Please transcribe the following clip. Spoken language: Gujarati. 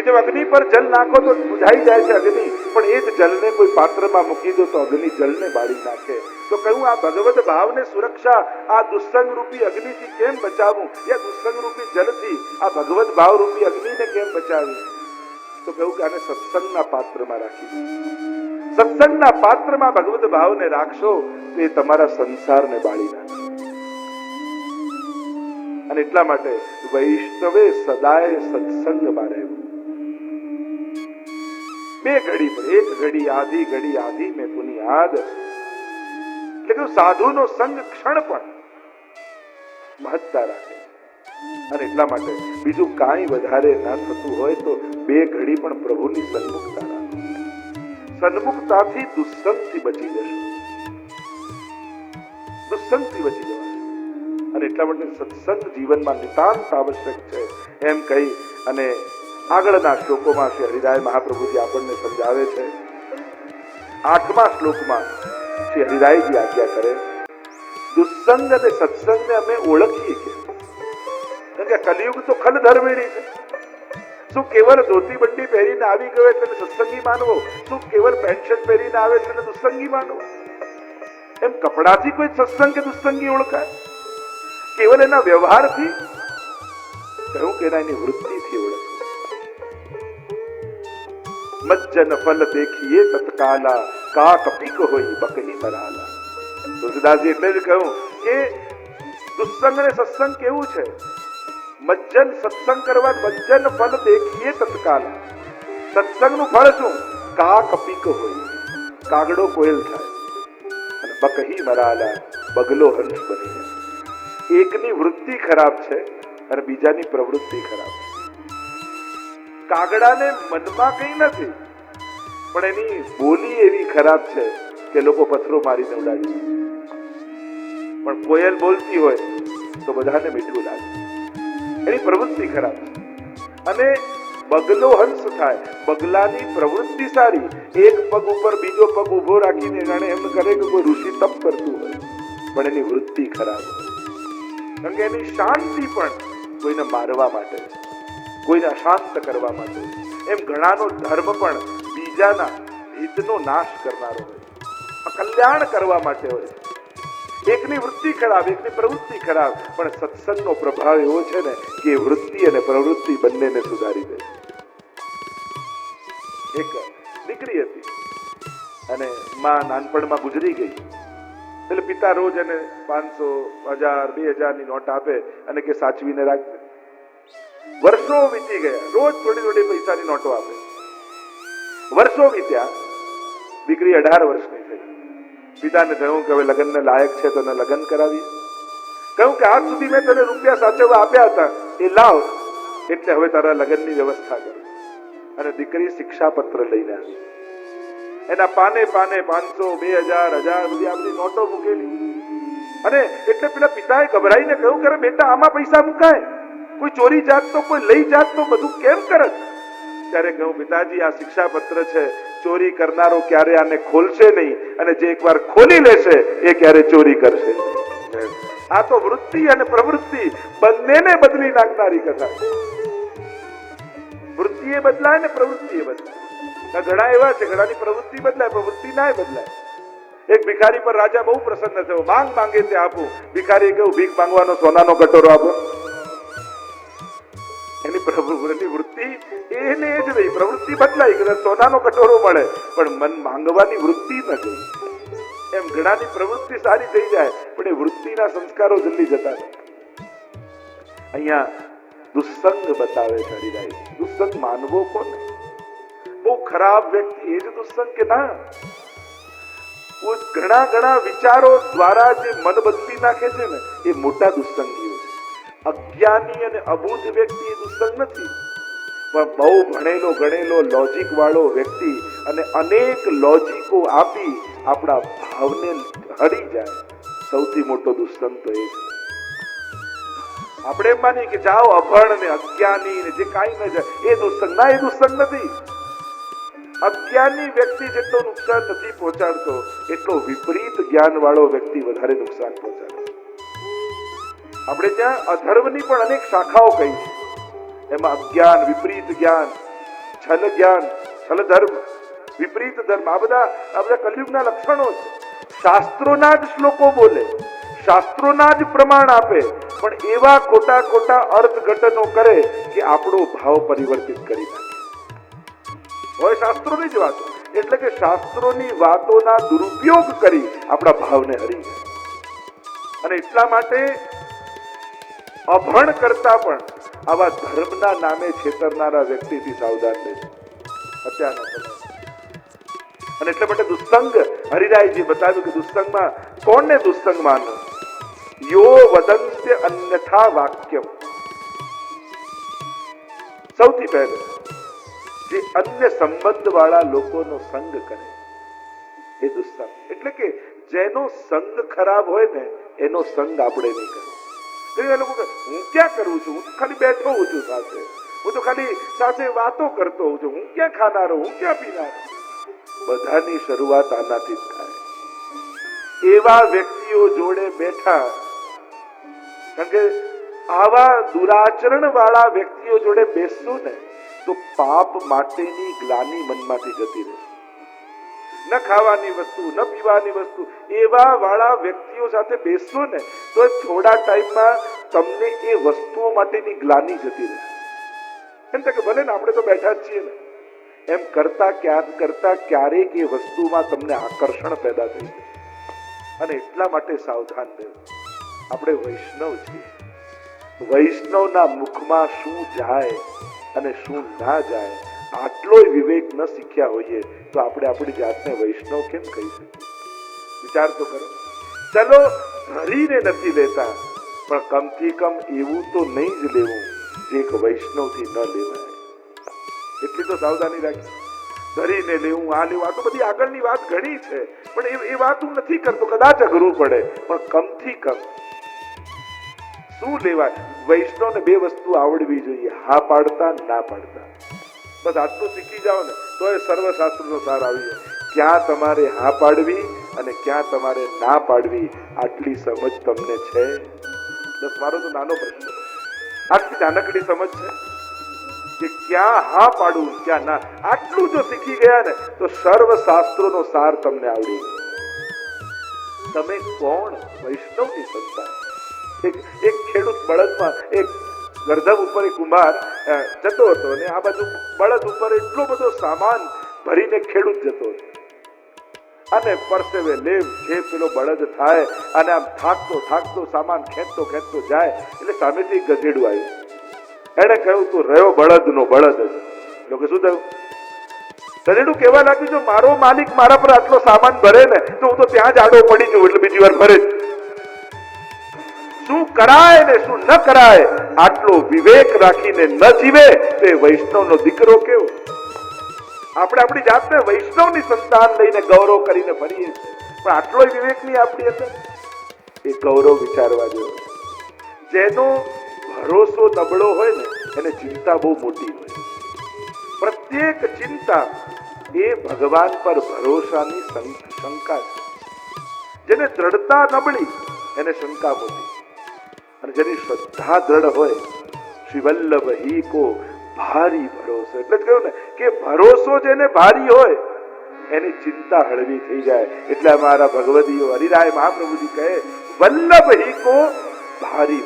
કે જો અગ્નિ પર જલ નાખો તો બુઝાઈ જાય છે અગ્નિ, પણ એ જ જલને કોઈ પાત્રમાં મૂકી દો તો અગ્નિ જલને બાળી નાખે. તો કહ્યું આ ભગવત ભાવને સુરક્ષા આ દુસ્સંગ રૂપી અગ્નિથી કેમ બચાવવું, યા દુસ્સંગ રૂપી જલથી આ ભગવત ભાવ રૂપી અગ્નિને કેમ બચાવી? તો કહ્યું કે આને સત્સંગના પાત્રમાં રાખી દો. સત્સંગના પાત્રમાં ભગવત ભાવને રાખશો તો એ તમારા સંસારને બાળી નાખે. અને એટલા માટે વૈષ્ણવે સદાય સત્સંગમાં રહેવું. બે ઘડી પર એક ઘડી આધી મેં પુનિયાદ. એટલે સાધુનો સંગ ક્ષણ પણ મહત્તા રાખે. અને એટલા માટે બીજું કાંઈ વધારે ના થતું હોય તો બે ઘડી પણ પ્રભુની સન્મુખતા રાખો. સન્મુખતાથી દુસ્સંગથી બચી જશો, દુસ્સંગથી બચી જવાશે. અને એટલા માટે સત્સંગ જીવનમાં નિતાંત આવશ્યક છે એમ કહી અને આગળના શ્લોકોમાં શ્રી હરિરાય મહાપ્રભુજી આપણને સમજાવે છે. 8મા શ્લોકમાં શ્રી હરિરાયજી આજ્ઞા કરે, દુસ્સંગ અને સત્સંગને અમે ઓળખીએ કે કારણ કે કલિયુગ તો ખલધર્મિણી છે. શું કેવળ ધોતી બંડી પહેરીને આવી ગયો એટલે સત્સંગી માનવો? શું કેવળ પેન્ટ શર્ટ પહેરીને આવે એટલે દુસ્સંગી માનવો? એમ કપડાથી કોઈ સત્સંગ કે દુસ્સંગી ઓળખાય? કેવલ એના વ્યવહારથી? કહ્યું કે એની વૃત્તિથી ઓળખો. મજ્જન ફલ દેખીએ તત્કાલા, કા કપીક હોય બકહી મરાલા. તુલસીદાસજી એટલે જ કહ્યું કે દુસ્સંગ અને સત્સંગ કેવું છે? મજ્જન સત્સંગ કરવા મજ્જન ફલ દેખીએ તત્કાલા. સત્સંગનું ફળ શું? કા કપીક હોય, કાગડો કોયલ થાય, અને બકહી મરાલા, બગલો હંસ બની જાય. એકની વૃત્તિ ખરાબ છે અને બીજાની પ્રવૃત્તિ ખરાબ છે. કાગડાને મનમાં કંઈ નથી, પણ એની બોલી એવી ખરાબ છે કે લોકો પથ્થરો મારીને ઉડાડી. પણ કોયલ બોલતી હોય તો બધાને મીઠું લાગે. એની પ્રવૃત્તિ ખરાબ છે. અને બગલો હંસ થાય, બગલાની પ્રવૃત્તિ સારી. એક પગ ઉપર બીજો પગ ઉભો રાખીને જાણે એમ કરે કે કોઈ ઋષિ તપ કરતું હોય, પણ એની વૃત્તિ ખરાબ હોય. કારણ કે એની શાંતિ પણ કોઈને મારવા માટે છે, કોઈને અશાંત કરવા માટે છે. એમ ઘણાનો ધર્મ પણ બીજાના હિતનો નાશ કરનારો હોય, કલ્યાણ કરવા માટે હોય. એકની વૃત્તિ ખરાબ, એકની પ્રવૃત્તિ ખરાબ, પણ સત્સંગનો પ્રભાવ એવો છે ને કે વૃત્તિ અને પ્રવૃત્તિ બંનેને સુધારી દે. એક દીકરી હતી અને માં નાનપણમાં ગુજરી ગઈ. એટલે પિતા રોજ એને 500, 1000, 2000 નોટ આપે અને કે સાચવીને રાખજે. વર્ષો વીતી ગયા, રોજ થોડી થોડી પૈસાની નોટો આપે. વર્ષો વીત્યા, દીકરી 18 વર્ષની થઈ. પિતાને કહ્યું કે હવે લગ્નને લાયક છે તો એને લગ્ન કરાવીએ. કહ્યું કે આજ સુધી મેં તને રૂપિયા સાચવવા આપ્યા હતા, એ લાવ, એટલે હવે તારા લગ્નની વ્યવસ્થા કર. અને દીકરી શિક્ષાપત્ર લઈને આવી. એના પાને 500, 2000, 1000 બધી આ બધી નોટો મૂકેલી. અને એટલે પેલા પિતાએ ગભરાઈને કહ્યું કે બેટા આમાં પૈસા મુકાય? કોઈ ચોરી જાત તો, કોઈ લઈ જાત તો બધું કેમ કરત? ત્યારે કહ્યું પિતાજી આ શિક્ષાપત્ર છે, ચોરી કરનારો ક્યારે આને ખોલશે નહીં, અને જે એકવાર ખોલી લેશે એ ક્યારે ચોરી કરશે. આ તો વૃત્તિ અને પ્રવૃત્તિ બંનેને બદલી નાખનારી કથા. વૃત્તિ એ બદલાય ને પ્રવૃત્તિ એ બદલાય. ઘણા એવા છે, ઘણાની પ્રવૃત્તિ બદલાય, પ્રવૃત્તિ ના બદલાય. એક ભિખારી પર રાજા બહુ પ્રસન્ન થયો. માંગે તે આપું. ભિખારી કહ્યું ભીખ માંગવાનો સોનાનો કટોરો આપો. એની વૃત્તિ એને જ રહી, પ્રવૃત્તિ બદલાઈ કે સોનાનો કટોરો મળે, પણ મન માંગવાની વૃત્તિ ન ગઈ. એમ ઘણાની પ્રવૃત્તિ સારી થઈ જાય, પણ એ વૃત્તિના સંસ્કારો જલ્દી જતા રહે. અહીંયા દુસ્સંગ બતાવે છે હરિરાય. દુસ્સંગ માનવો કોને? બહુ ખરાબ વ્યક્તિ એ જ દુસ્સંગ કે ના? ઘણા વિચારો દ્વારા જે મન બદલી નાખે છે ને એ મોટા દુસ્સંગીઓ છે. અજ્ઞાની અને અબુદ્ધ વ્યક્તિ એ દુસ્સંગ નથી, પણ બહુ ભણેલો ગણેલો લોજિક વાળો વ્યક્તિ અને અનેક લોજિકો આપી આપણા ભાવને હરી જાય, સૌથી મોટો દુસ્સંગ તો એ છે. આપણે એમ માનીએ કે જાઓ અભણ ને અજ્ઞાની ને જે કાંઈ ન જાય એ દુસ્સંગ. ના, એ દુસ્સંગ નથી. અજ્ઞાની વ્યક્તિ જેટલો નુકસાન નથી પહોંચાડતો એટલો વિપરીત જ્ઞાન વાળો વ્યક્તિ વધારે નુકસાન પહોંચાડે. આપણે ત્યાં અધર્મની પણ અનેક શાખાઓ કહી છે. એમાં અજ્ઞાન, વિપરીત જ્ઞાન છલ જ્ઞાન, છલ ધર્મ, વિપરીત ધર્મ, આ બધા કલયુગના લક્ષણો છે. શાસ્ત્રોના જ શ્લોકો બોલે, શાસ્ત્રોના જ પ્રમાણ આપે, પણ એવા ખોટા ખોટા અર્થઘટનો કરે કે આપણો ભાવ પરિવર્તિત કરી નાખે. હોય શાસ્ત્રોની જ વાતો, એટલે કે શાસ્ત્રોની વાતોના દુરુપયોગ કરી આપણા ભાવને હરી જાય. અને એટલા માટે અભણ કરતા પણ આવા ધર્મના નામે છેતરનારા વ્યક્તિથી સાવધાન રહેજો અત્યારના સમય. અને એટલા માટે દુસ્સંગ, હરિરાયજી બતાવ્યું કે દુસ્સંગમાં કોણને દુસ્સંગ માનો? યો વદંત્ય અન્યથા વાક્યમ. સૌથી પહેલે જે અન્ય સંબંધ વાળા લોકોનો સંગ કરે એ દુસ્સંગ. એટલે કે જેનો સંગ ખરાબ હોય ને એનો સંગ આપણે નહીં કરવો. એ લોકો કે હું ક્યાં કરું છું, હું ખાલી બેઠો હોઉં છું સાથે, હું તો ખાલી સાથે વાતો કરતો હોઉં છું, હું ક્યાં ખાનારો, હું ક્યાં પીનારો. બધાની શરૂઆત આનાથી જ થાય. એવા વ્યક્તિઓ જોડે બેઠા, કારણ કે આવા દુરાચરણ વાળા વ્યક્તિઓ જોડે બેસશું ને તો પાપ માટેની ગ્લાની મનમાંથી જતી રહેશે. ન ખાવાની વસ્તુ, ન પીવાની વસ્તુ, એવા વાળા વ્યક્તિઓ સાથે બેસશો ને તો થોડા ટાઈમમાં તમને એ વસ્તુઓ માટેની ગ્લાની જતી રહેશે. એમ કે ભલે ને આપણે તો બેઠા જ છીએ ને, એમ કરતા ક્યારેક એ વસ્તુમાં તમને આકર્ષણ પેદા થઈ જાય. અને એટલા માટે સાવધાન રહેવું. આપણે વૈષ્ણવ છીએ, વૈષ્ણવના મુખમાં શું જાય અને શું ના જાય આટલોય વિવેક ન શીખ્યા હોઈએ તો આપણે આપણી જાતને વૈષ્ણવ કેમ કહી શકીએ? વિચાર તો કરો. ચલો ધરીને નથી લેતા, પણ કમથી કમ એવું તો નહીં જ લેવું જે એક વૈષ્ણવથી ન લેવાય. એટલી તો સાવધાની રાખી. ધરીને લેવું, આ લેવું, આ તો બધી આગળની વાત ઘણી છે, પણ એ વાત હું નથી કરતો. કદાચ અઘરું પડે, પણ કમથી કમ શું લેવાય? વૈષ્ણવને બે વસ્તુ આવડવી જોઈએ, હા પાડતા, ના પાડતા. બસ આટલું શીખી જાઓ ને તો એ સર્વશાસ્ત્રનો સાર આવી જાય. ક્યાં તમારે હા પાડવી અને ક્યાં તમારે ના પાડવી આટલી સમજ તમને છે? બસ મારો તો નાનો પ્રશ્ન, આટલી નાનકડી સમજ છે કે ક્યાં હા પાડવું ક્યાં ના. આટલું જો શીખી ગયા ને તો સર્વશાસ્ત્રોનો સાર તમને આવડી ગયો. તમે કોણ? વૈષ્ણવની સંતાન. એક ખેડૂત બળદમાં, એક ગરધમ ઉપર એક કુંભાર જતો હતો અને આ બાજુ બળદ ઉપર એટલો બધો સામાન ભરીને ખેડૂત જતો હતો. અને પરસેવે લેવ જે પેલો બળદ થાય અને આમ થાકતો સામાન ખેંચતો જાય એટલે સામેથી એક ગધેડું આવ્યું. એને કહ્યું તું રહ્યો બળદનો બળદ જ. લોકો શું થયું? ગધેડું કહેવા લાગ્યું જો મારો માલિક મારા પર આટલો સામાન ભરે ને તો હું તો ત્યાં જ આડો પડી જઉં, એટલે બીજી વાર ભરે જ. શું કરાય ને શું ન કરાય આટલો વિવેક રાખીને ન જીવે તો એ વૈષ્ણવનો દીકરો કેવો? આપણે આપણી જાતને વૈષ્ણવની સંતાન લઈને ગૌરવ કરીને ફરીએ છીએ, પણ આટલો વિવેક નહીં આપણી અંદર. એ ગૌરવ વિચારવા જેવો. જેનો ભરોસો નબળો હોય ને એને ચિંતા બહુ મોટી હોય. પ્રત્યેક ચિંતા એ ભગવાન પર ભરોસાની શંકા છે. જેને દ્રઢતા નબળી એને શંકા મોટી, અને જેની શ્રદ્ધા દ્રઢ હોય શ્રીવલ્લભ હી કો ભારી ભરોસો. એટલે જ કહ્યું ને કે ભરોસો જેને ભારી હોય એની ચિંતા હળવી થઈ જાય. એટલે અમારા ભગવદીઓ હરિરાય મહાપ્રભુજી કહે વલ્લભ હી કો ભારી